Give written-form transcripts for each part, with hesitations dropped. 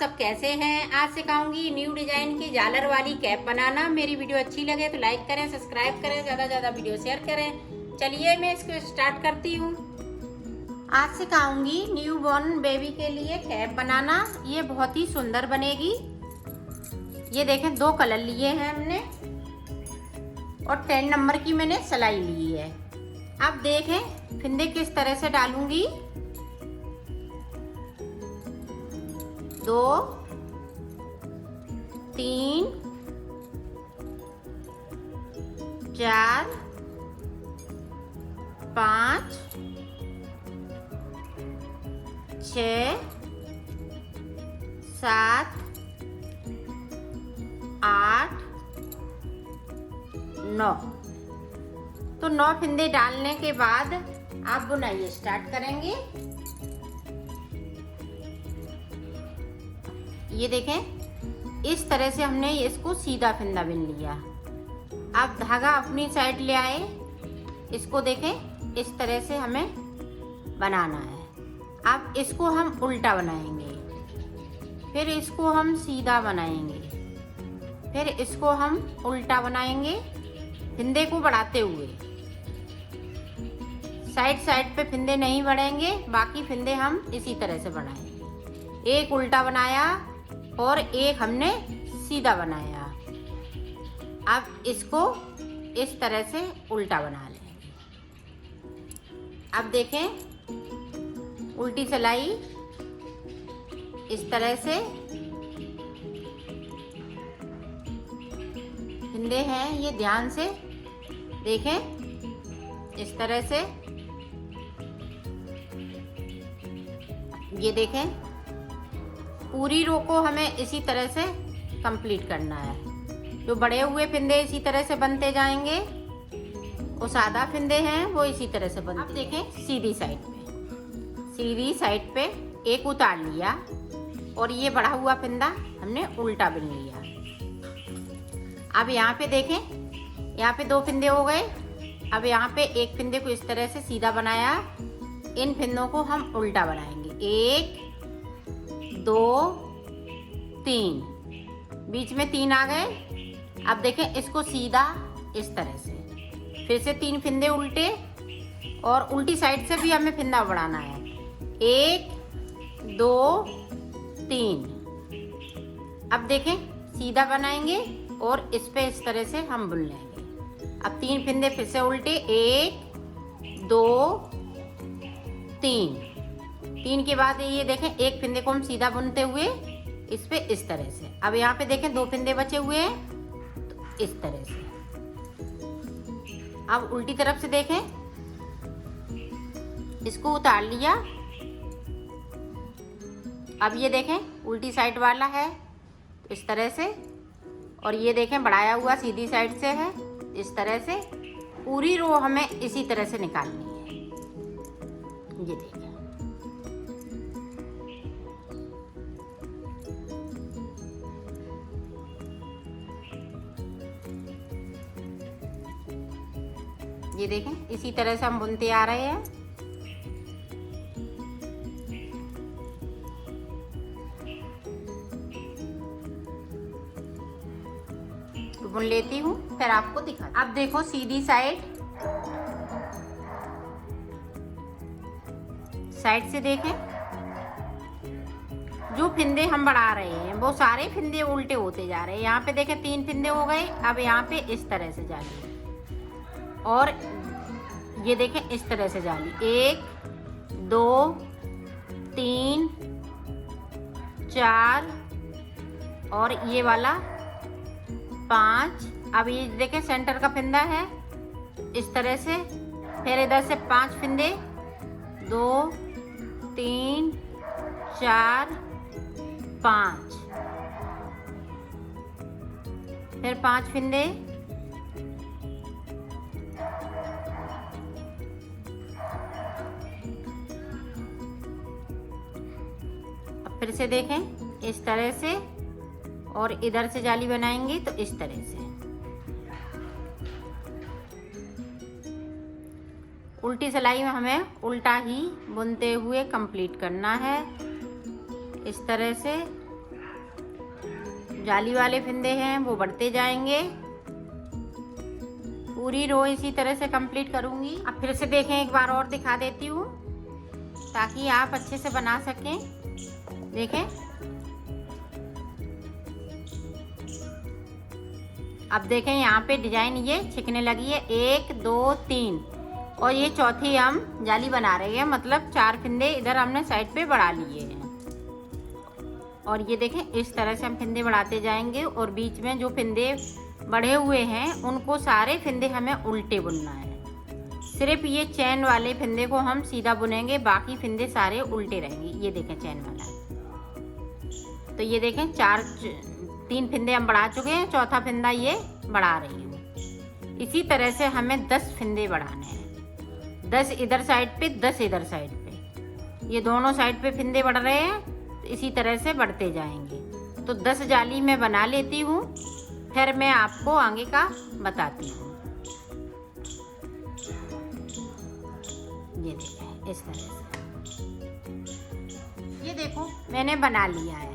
सब कैसे हैं। आज सिखाऊंगी न्यू डिजाइन की झालर वाली कैप बनाना। मेरी वीडियो अच्छी लगे तो लाइक करें, सब्सक्राइब करें, ज़्यादा ज़्यादा वीडियो शेयर करें। चलिए मैं इसको स्टार्ट करती हूँ। आज सिखाऊंगी न्यू बॉर्न बेबी के लिए कैप बनाना। ये बहुत ही सुंदर बनेगी। ये देखें, 2 कलर लिए हैं हमने और 10 नंबर की मैंने सिलाई ली है। अब देखें फिंदे किस तरह से डालूंगी। 2 3 4 5 6 7 8 9। तो 9 फिंदे डालने के बाद आप बुनाई स्टार्ट करेंगे। ये देखें, इस तरह से हमने इसको सीधा फिंदा बिन लिया। अब धागा अपनी साइड ले आए। इसको देखें, इस तरह से हमें बनाना है। अब इसको हम उल्टा बनाएंगे, फिर इसको हम सीधा बनाएंगे, फिर इसको हम उल्टा बनाएंगे फिंदे को बढ़ाते हुए। साइड साइड पे फिंदे नहीं बढ़ेंगे, बाकी फिंदे हम इसी तरह से बनाएंगे। एक उल्टा बनाया और एक हमने सीधा बनाया। अब इसको इस तरह से उल्टा बना लेंगे। अब देखें, उल्टी सिलाई इस तरह से फिंदे हैं, ये ध्यान से देखें, इस तरह से। ये देखें, पूरी रो को हमें इसी तरह से कंप्लीट करना है। जो बड़े हुए फिंदे इसी तरह से बनते जाएंगे, वो सादा फिंदे हैं वो इसी तरह से बनते। अब देखें, सीधी साइड पे एक उतार लिया और ये बढ़ा हुआ फिंदा हमने उल्टा बिन लिया। अब यहाँ पे देखें, यहाँ पे 2 फिंदे हो गए। अब यहाँ पे एक फिंदे को इस तरह से सीधा बनाया। इन फिंदों को हम उल्टा बनाएंगे। 1 2 3, बीच में 3 आ गए। अब देखें, इसको सीधा इस तरह से, फिर से 3 फिंदे उल्टे और उल्टी साइड से भी हमें फिंदा बढ़ाना है। 1 2 3। अब देखें, सीधा बनाएंगे और इस पे इस तरह से हम बुन लेंगे। अब 3 फिंदे फिर से उल्टे, 1 2 3। 3 के बाद ये देखें, एक फिंदे को हम सीधा बुनते हुए इस पे इस तरह से। अब यहाँ पे देखें 2 फिंदे बचे हुए हैं, तो इस तरह से। अब उल्टी तरफ से देखें, इसको उतार लिया। अब ये देखें, उल्टी साइड वाला है इस तरह से, और ये देखें बढ़ाया हुआ सीधी साइड से है इस तरह से। पूरी रो हमें इसी तरह से निकालनी है। ये देखें, ये देखें, इसी तरह से हम बुनते आ रहे हैं। तो बुन लेती हूँ, फिर आपको दिखा। अब देखो, सीधी साइड से देखें, जो फिंदे हम बढ़ा रहे हैं वो सारे फिंदे उल्टे होते जा रहे हैं। यहाँ पे देखें 3 फिंदे हो गए। अब यहाँ पे इस तरह से जाली, और ये देखें इस तरह से जाली। 1 2 3 4 और ये वाला 5। अब ये देखें, सेंटर का फिंदा है इस तरह से। फिर इधर से 5 फिंदे, 2 3 4 5, फिर 5 फिंदे, अब फिर से देखें इस तरह से, और इधर से जाली बनाएंगे तो इस तरह से। उल्टी सिलाई में हमें उल्टा ही बुनते हुए कंप्लीट करना है इस तरह से। जाली वाले फिंदे हैं वो बढ़ते जाएंगे। पूरी रो इसी तरह से कंप्लीट करूंगी। अब फिर से देखें, एक बार और दिखा देती हूँ ताकि आप अच्छे से बना सकें। देखें, अब देखें यहाँ पे डिजाइन ये छिकने लगी है। 1 2 3 और ये चौथी हम जाली बना रहे हैं, मतलब 4 फिंदे इधर हमने साइड पे बढ़ा लिए हैं। और ये देखें, इस तरह से हम फिंदे बढ़ाते जाएंगे और बीच में जो फिंदे बढ़े हुए हैं उनको सारे फिंदे हमें उल्टे बुनना है। सिर्फ ये चैन वाले फिंदे को हम सीधा बुनेंगे, बाकी फिंदे सारे उल्टे रहेंगे। ये देखें चैन वाला, तो ये देखें 3 फिंदे हम बढ़ा चुके हैं, चौथा फिंदा ये बढ़ा रही हूँ। इसी तरह से हमें 10 फिंदे बढ़ाने हैं, 10 इधर साइड पे, 10 इधर साइड पे। ये दोनों साइड पे फिंदे बढ़ रहे हैं, तो इसी तरह से बढ़ते जाएंगे। तो 10 जाली मैं बना लेती हूँ, फिर मैं आपको आगे का बताती हूँ। ये देखें इस तरह से, ये देखो मैंने बना लिया है।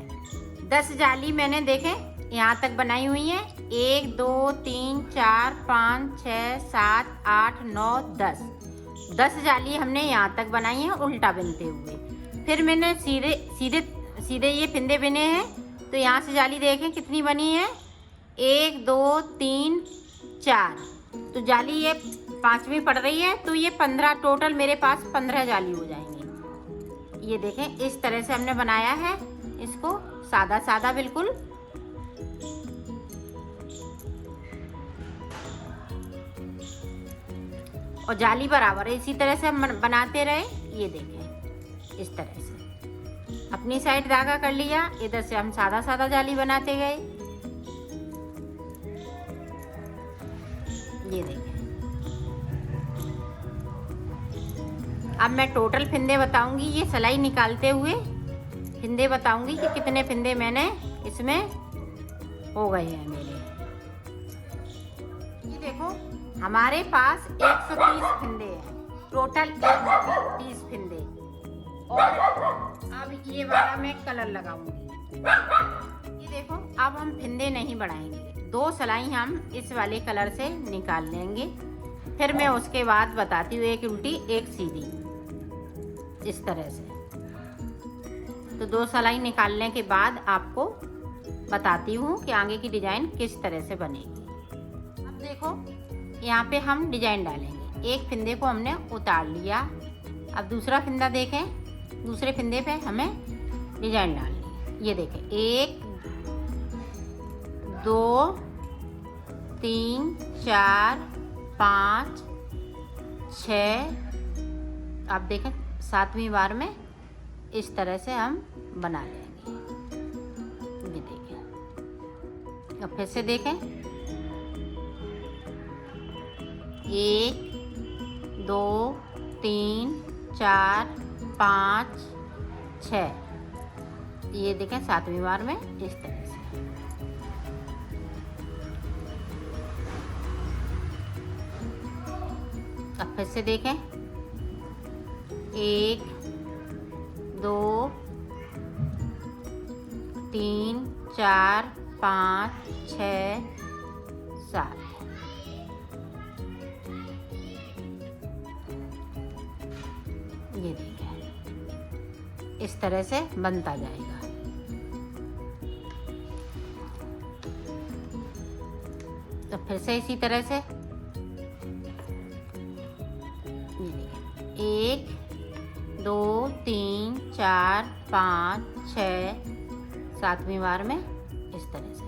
10 जाली मैंने देखें यहाँ तक बनाई हुई है। 1 2 3 4 5 6 7 8 9 10 10 जाली हमने यहाँ तक बनाई है उल्टा बिनते हुए। फिर मैंने सीधे सीधे सीधे ये फिंदे बिने हैं, तो यहाँ से जाली देखें कितनी बनी है। 1 2 3 4, तो जाली ये 5वीं पड़ रही है, तो ये 15 टोटल मेरे पास 15 जाली हो जाएंगी। ये देखें इस तरह से हमने बनाया है इसको, सादा सादा बिल्कुल। और जाली बराबर है, इसी तरह से हम बनाते रहे। ये देखें इस तरह से अपनी साइड धागा कर लिया, इधर से हम सादा सादा जाली बनाते गए। ये देखें, अब मैं टोटल फिंदे बताऊंगी, ये सिलाई निकालते हुए फिंदे बताऊंगी कि कितने फिंदे मैंने इसमें हो गए हैं मेरे। ये देखो हमारे पास 130 फिंदे हैं, टोटल 130 फिंदे। और अब ये वाला मैं कलर लगाऊंगी। ये देखो, अब हम फिंदे नहीं बढ़ाएंगे, 2 सिलाई हम इस वाले कलर से निकाल लेंगे। फिर मैं उसके बाद बताती हूँ, एक उल्टी एक सीधी, इस तरह से। तो 2 सिलाई निकालने के बाद आपको बताती हूँ कि आगे की डिजाइन किस तरह से बनेगी। अब देखो यहाँ पे हम डिजाइन डालेंगे। एक फिंदे को हमने उतार लिया, अब दूसरा फिंदा देखें, दूसरे फिंदे पे हमें डिजाइन डालनी है। ये देखें 1 2 3 4 5 6, आप देखें 7वीं बार में इस तरह से हम बना लेंगे। ये देखें, अब फिर से देखें 1 2 3 4 5 6, ये देखें 7वीं बार में इस तरह से। अब फिर से देखें 1 2 3 4 5 6 7, ये देखें इस तरह से बनता जाएगा। तो फिर से इसी तरह से ये देखें 1 2 3 4 5 6, 7वीं बार में इस तरह से।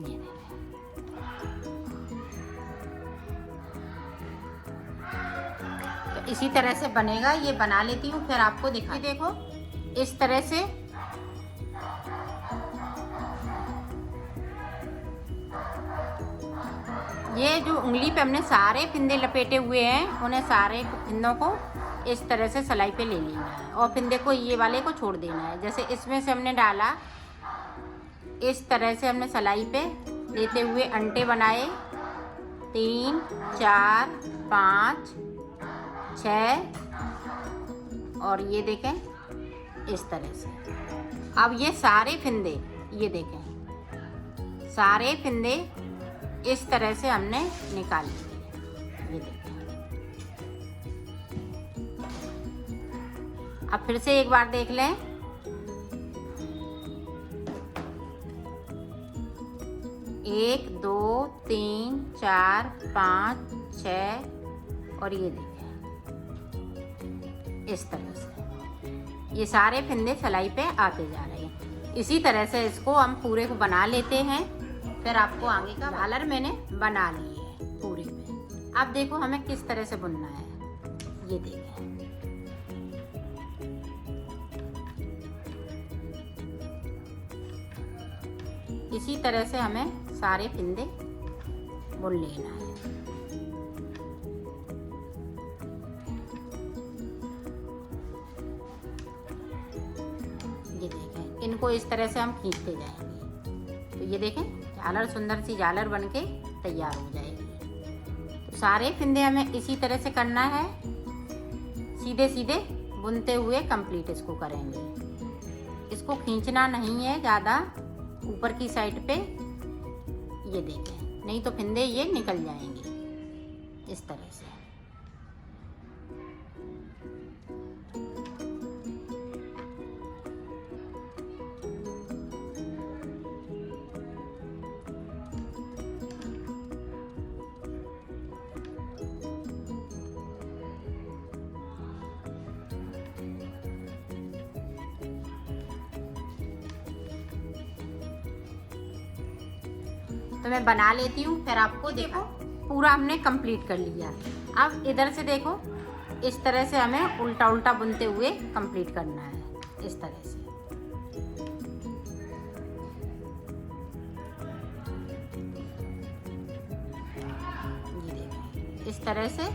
ये देखें, तो इसी तरह से बनेगा। ये बना लेती हूँ फिर आपको दिखा। देखो इस तरह से ये जो उंगली पे हमने सारे फिंदे लपेटे हुए हैं, उन्हें सारे फिंदों को इस तरह से सिलाई पे ले लेना है और फिंदे को ये वाले को छोड़ देना है। जैसे इसमें से हमने डाला, इस तरह से हमने सिलाई पे लेते हुए अंटे बनाए 3 4 5 6 और ये देखें इस तरह से। अब ये सारे फिंदे, ये देखें सारे फिंदे इस तरह से हमने निकाल लिए। ये देखें। अब फिर से एक बार देख लें। एक, दो, तीन, चार, पाँच, 6 और ये देखें इस तरह से ये सारे फिंदे सिलाई पे आते जा रहे हैं। इसी तरह से इसको हम पूरे को बना लेते हैं। फिर आपको आगे का झालर मैंने बना ली है पूरे पे। अब देखो हमें किस तरह से बुनना है। ये देखें इसी तरह से हमें सारे फिंदे बुन लेना है। ये देखें इनको इस तरह से हम खींचते जाएंगे तो ये देखें झालर सुंदर सी झालर बनके तैयार हो जाएगी। तो सारे फिंदे हमें इसी तरह से करना है, सीधे सीधे बुनते हुए कंप्लीट इसको करेंगे। इसको खींचना नहीं है ज़्यादा ऊपर की साइड पे, ये देखें नहीं तो फिंदे ये निकल जाएंगे इस तरह से। तो मैं बना लेती हूँ, फिर आपको देखो पूरा हमने कंप्लीट कर लिया। अब इधर से देखो इस तरह से हमें उल्टा उल्टा बुनते हुए कंप्लीट करना है इस तरह से। ये देखो इस तरह से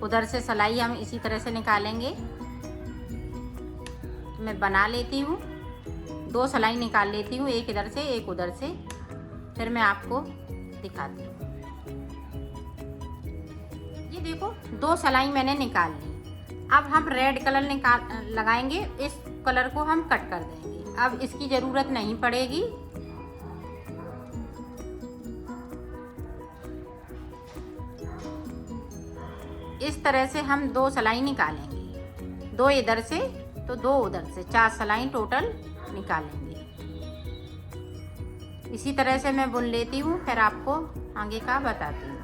उधर से सिलाई हम इसी तरह से निकालेंगे। तो मैं बना लेती हूँ, 2 सिलाई निकाल लेती हूँ, एक इधर से एक उधर से, फिर मैं आपको दिखाती हूँ। ये देखो 2 सिलाई मैंने निकाल ली। अब हम रेड कलर लगाएंगे, इस कलर को हम कट कर देंगे। अब इसकी ज़रूरत नहीं पड़ेगी। इस तरह से हम 2 सिलाई निकालेंगे, 2 इधर से तो 2 उधर से, 4 सिलाई टोटल निकालेंगे। इसी तरह से मैं बुन लेती हूँ, फिर आपको आगे का बताती हूँ।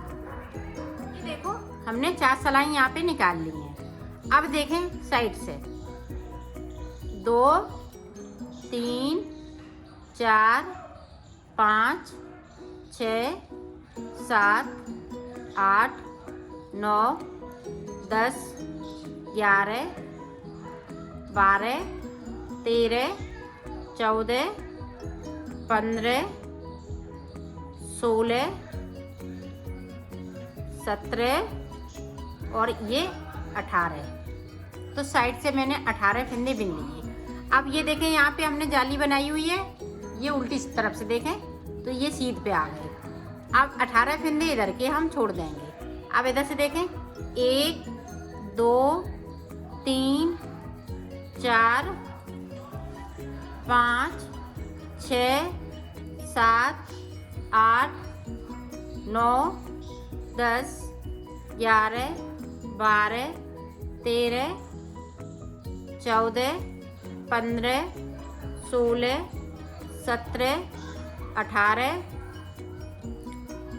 ये देखो हमने 4 सिलाई यहाँ पे निकाल ली हैं। अब देखें साइड से 2, 3, 4, 5, 6, 7, 8, 9, 10, 11, 12, 13, 14, 15, 16, 17 और ये 18। तो साइड से मैंने 18 फिंदे बिन लिए। अब ये देखें यहाँ पे हमने जाली बनाई हुई है, ये उल्टी तरफ से देखें तो ये सीध पे आ गए। अब 18 फिंदे इधर के हम छोड़ देंगे। अब इधर से देखें 1, 2, 3, 4, 5, 6, 7, 8, 9, 10, 11, 12, 13, 14, 15, 16, 17, 18,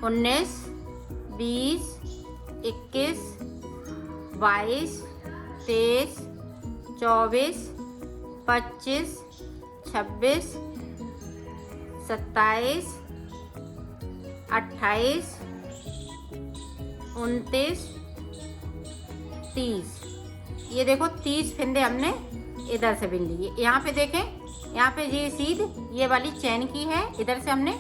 19, 20, 21, 22, 23, 24, 25, 26, 27, 28, 29, 30। ये देखो 30 फिंदे हमने इधर से बिन लिए। यहाँ पे देखें, यहाँ पे ये सीध ये वाली चैन की है, इधर से हमने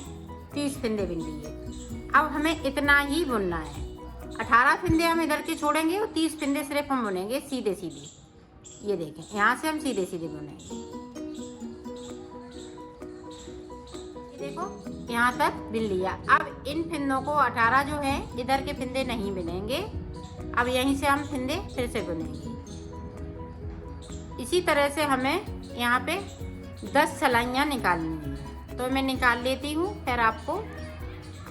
30 फिंदे बिन लिए। अब हमें इतना ही बुनना है। 18 फिंदे हम इधर के छोड़ेंगे और 30 फिंदे सिर्फ हम बुनेंगे सीधे सीधे। ये देखें यहाँ से हम सीधे सीधे बुनेंगे। ये देखो यहाँ तक बिन लिया। अब इन फिंदों को 18 जो है इधर के फिंदे नहीं बिनेंगे। अब यहीं से हम फिंदे फिर से बुनेंगे। इसी तरह से हमें यहाँ पे 10 सिलाइयाँ निकालनी है। तो मैं निकाल लेती हूँ, फिर आपको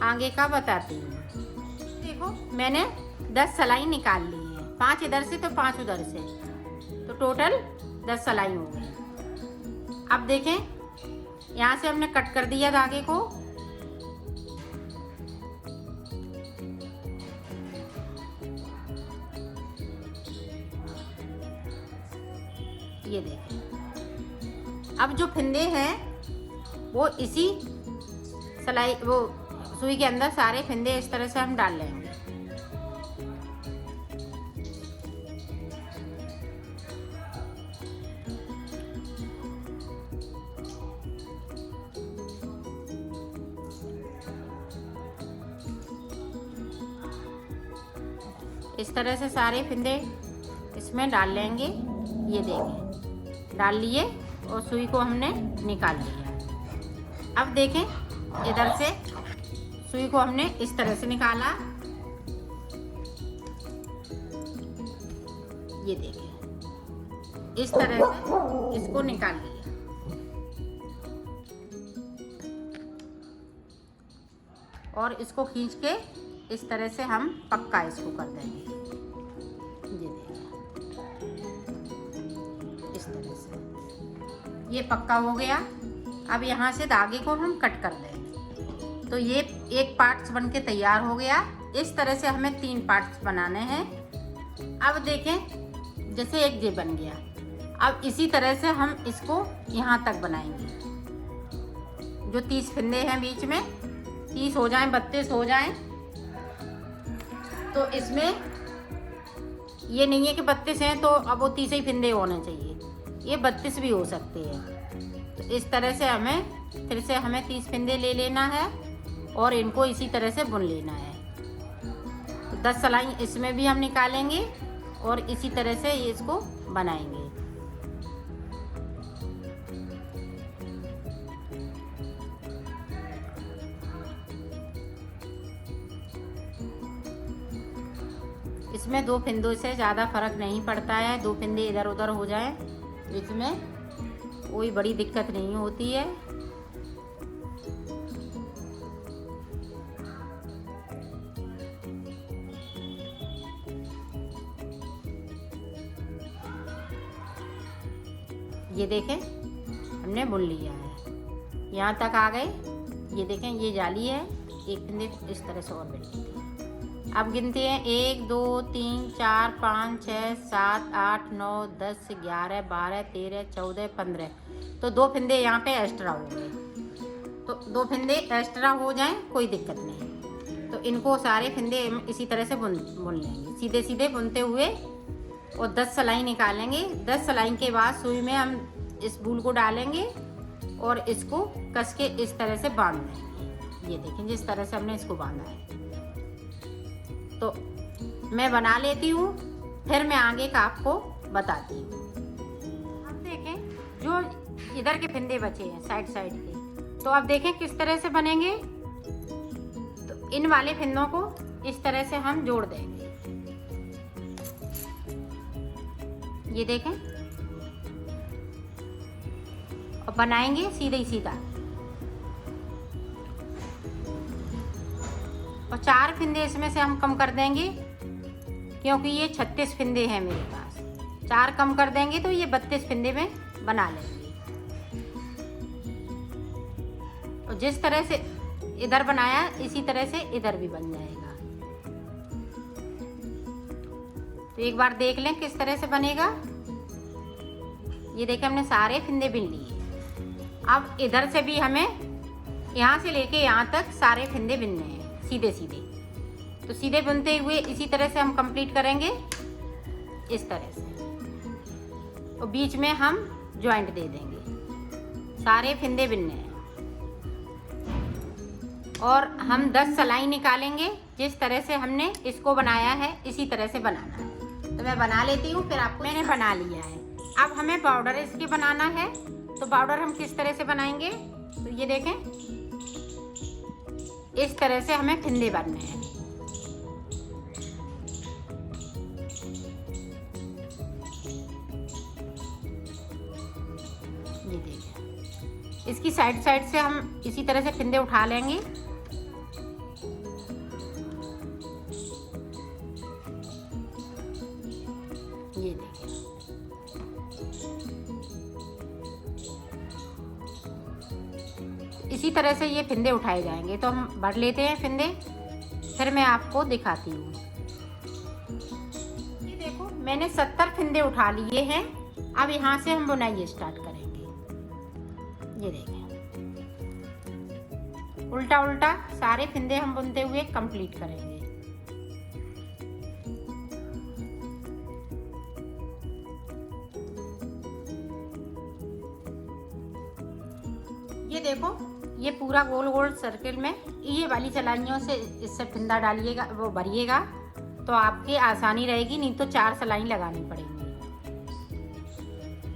आगे का बताती हूँ। देखो मैंने 10 सिलाई निकाल ली है, 5 इधर से तो 5 उधर से, तो टोटल 10 सिलाई हो गई। अब देखें यहाँ से हमने कट कर दिया धागे को। ये देखें, अब जो फिंदे हैं वो इसी सिलाई वो सुई के अंदर सारे फिंदे इस तरह से हम डाल लेंगे। इस तरह से सारे फिंदे इसमें डाल लेंगे। ये देखें डाल लिए और सुई को हमने निकाल लिया। अब देखें इधर से सुई को हमने इस तरह से निकाला। ये देखें इस तरह से इसको निकाल लिया। और इसको खींच के इस तरह से हम पक्का इसको कर देंगे। ये देखिए इस तरह से ये पक्का हो गया। अब यहाँ से धागे को हम कट कर देंगे। तो ये एक पार्ट्स बन के तैयार हो गया। इस तरह से हमें 3 पार्ट्स बनाने हैं। अब देखें जैसे एक ये बन गया। अब इसी तरह से हम इसको यहाँ तक बनाएंगे। जो 30 फिंदे हैं बीच में, 30 हो जाएं, 32 हो जाएं, तो इसमें ये नहीं है कि 32 हैं तो अब वो 30 ही फिंदे होने चाहिए, ये 32 भी हो सकते हैं। तो इस तरह से हमें फिर से 30 फिंदे ले लेना है और इनको इसी तरह से बुन लेना है। तो 10 सिलाई इसमें भी हम निकालेंगे और इसी तरह से इसको बनाएंगे। इसमें 2 फिंदों से ज़्यादा फर्क नहीं पड़ता है। 2 फिंदे इधर उधर हो जाएं, इसमें कोई बड़ी दिक्कत नहीं होती है। ये देखें हमने बुन लिया है, यहाँ तक आ गए। ये देखें ये जाली है, एक फिंदे इस तरह से और बैठी थी। अब गिनते हैं 1 2 3 4 5 6 7 8 9 10 11 12 13 14 15। तो 2 फिंदे यहाँ पे एक्स्ट्रा हो गए। तो 2 फिंदे एक्स्ट्रा हो जाएं कोई दिक्कत नहीं। तो इनको सारे फिंदे इसी तरह से बुन लेंगे, सीधे सीधे बुनते हुए, और 10 सिलाई निकालेंगे। 10 सिलाई के बाद सुई में हम इस बूल को डालेंगे और इसको कस के इस तरह से बांध देंगे। ये देखें जिस तरह से हमने इसको बांधा है। तो मैं बना लेती हूँ, फिर मैं आगे का आपको बताती हूँ। अब देखें जो इधर के फिंदे बचे हैं साइड के, तो अब देखें किस तरह से बनेंगे। तो इन वाले फिंदों को इस तरह से हम जोड़ देंगे। ये देखें और बनाएंगे सीधा सीधा। और 4 फिंदे इसमें से हम कम कर देंगे, क्योंकि ये 36 फिंदे हैं मेरे पास। 4 कम कर देंगे तो ये 32 फिंदे में बना लेंगे। और जिस तरह से इधर बनाया इसी तरह से इधर भी बन जाएगा। तो एक बार देख लें किस तरह से बनेगा। ये देखिए हमने सारे फिंदे बिन लिए। अब इधर से भी हमें यहाँ से लेके यहाँ तक सारे फिंदे बिनने हैं सीधे सीधे। तो सीधे बुनते हुए इसी तरह से हम कंप्लीट करेंगे इस तरह से। और बीच में हम जॉइंट दे देंगे। सारे फिंदे बिनने हैं और हम 10 सिलाई निकालेंगे। जिस तरह से हमने इसको बनाया है इसी तरह से बनाना है। तो मैं बना लेती हूँ, फिर आपको मैंने बना लिया है। अब हमें बॉर्डर इसके बनाना है। तो बॉर्डर हम किस तरह से बनाएंगे, तो ये देखें इस तरह से हमें फिंदे बनने हैं। ये देखिए, इसकी साइड साइड से हम इसी तरह से फिंदे उठा लेंगे। ये देखिए, इसी तरह से ये फिंदे उठाए जाएंगे। तो हम भर लेते हैं फिंदे, फिर मैं आपको दिखाती हूँ। ये देखो, मैंने 70 फिंदे उठा लिए हैं। अब यहाँ से हम बुनाई स्टार्ट करेंगे। ये देखें, उल्टा उल्टा सारे फिंदे हम बुनते हुए कंप्लीट करेंगे। ये देखो, ये पूरा गोल गोल सर्किल में ये वाली सलाइयों से इससे फिंदा डालिएगा, वो भरिएगा, तो आपकी आसानी रहेगी। नहीं तो 4 सलाई लगानी पड़ेगी।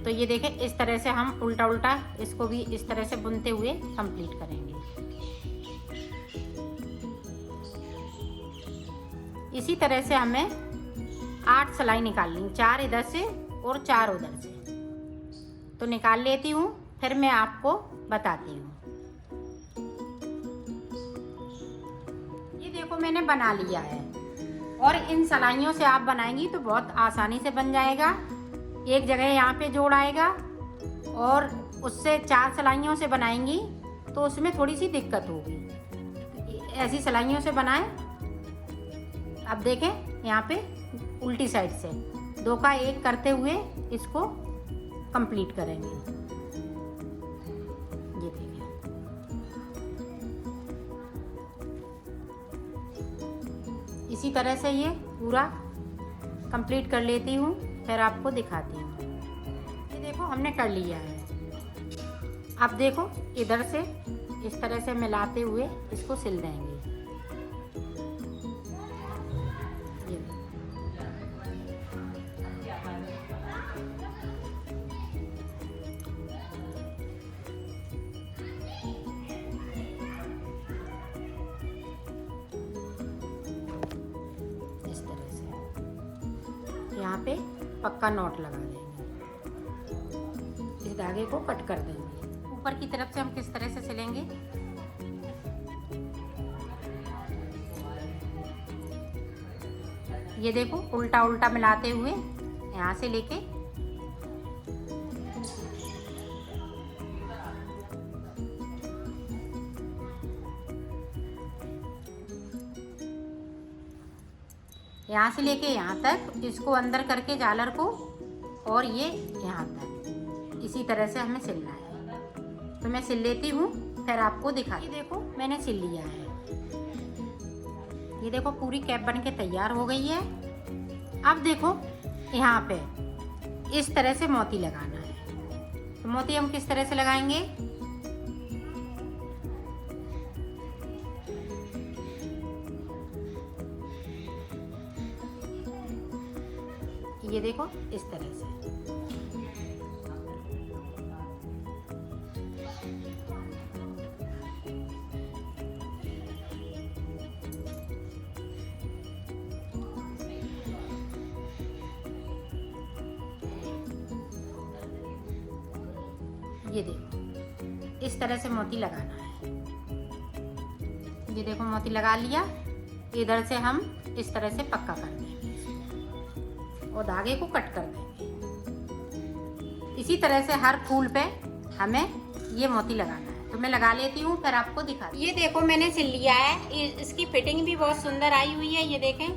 तो ये देखें, इस तरह से हम उल्टा उल्टा इसको भी इस तरह से बुनते हुए कंप्लीट करेंगे। इसी तरह से हमें 8 सलाई निकालनी, 4 इधर से और 4 उधर से। तो निकाल लेती हूँ, फिर मैं आपको बताती हूँ। ये देखो, मैंने बना लिया है। और इन सलाइयों से आप बनाएंगी तो बहुत आसानी से बन जाएगा। एक जगह यहाँ पे जोड़ आएगा, और उससे 4 सलाइयों से बनाएंगी तो उसमें थोड़ी सी दिक्कत होगी। ऐसी सलाइयों से बनाएं। अब देखें, यहाँ पे उल्टी साइड से 2 का 1 करते हुए इसको कंप्लीट करेंगे। ये देखिए, इसी तरह से ये पूरा कंप्लीट कर लेती हूँ, फिर आपको दिखाती हूँ। ये देखो, हमने कर लिया है। अब देखो, इधर से इस तरह से मिलाते हुए इसको सिल देंगे। ये इस तरह से यहाँ पे पक्का नॉट लगा देंगे। इस धागे को कट कर देंगे। ऊपर की तरफ से हम किस तरह से सिलेंगे, ये देखो, उल्टा उल्टा मिलाते हुए यहाँ से लेके यहाँ से लेके यहाँ तक, इसको अंदर करके झालर को, और ये यहाँ तक इसी तरह से हमें सिलना है। तो मैं सिल लेती हूँ, फिर आपको दिखा। ये देखो, मैंने सिल लिया है। ये देखो, पूरी कैप बन के तैयार हो गई है। अब देखो, यहाँ पे इस तरह से मोती लगाना है। तो मोती हम किस तरह से लगाएंगे, ये देखो, इस तरह से। ये देखो, इस तरह से मोती लगाना है। ये देखो, मोती लगा लिया। इधर से हम इस तरह से पक्का कर देंगे और धागे को कट कर देंगे। इसी तरह से हर फूल पे हमें ये मोती लगाना है। तो मैं लगा लेती हूँ, फिर आपको दिखा। ये देखो, मैंने सिल लिया है। इसकी फिटिंग भी बहुत सुंदर आई हुई है। ये देखें,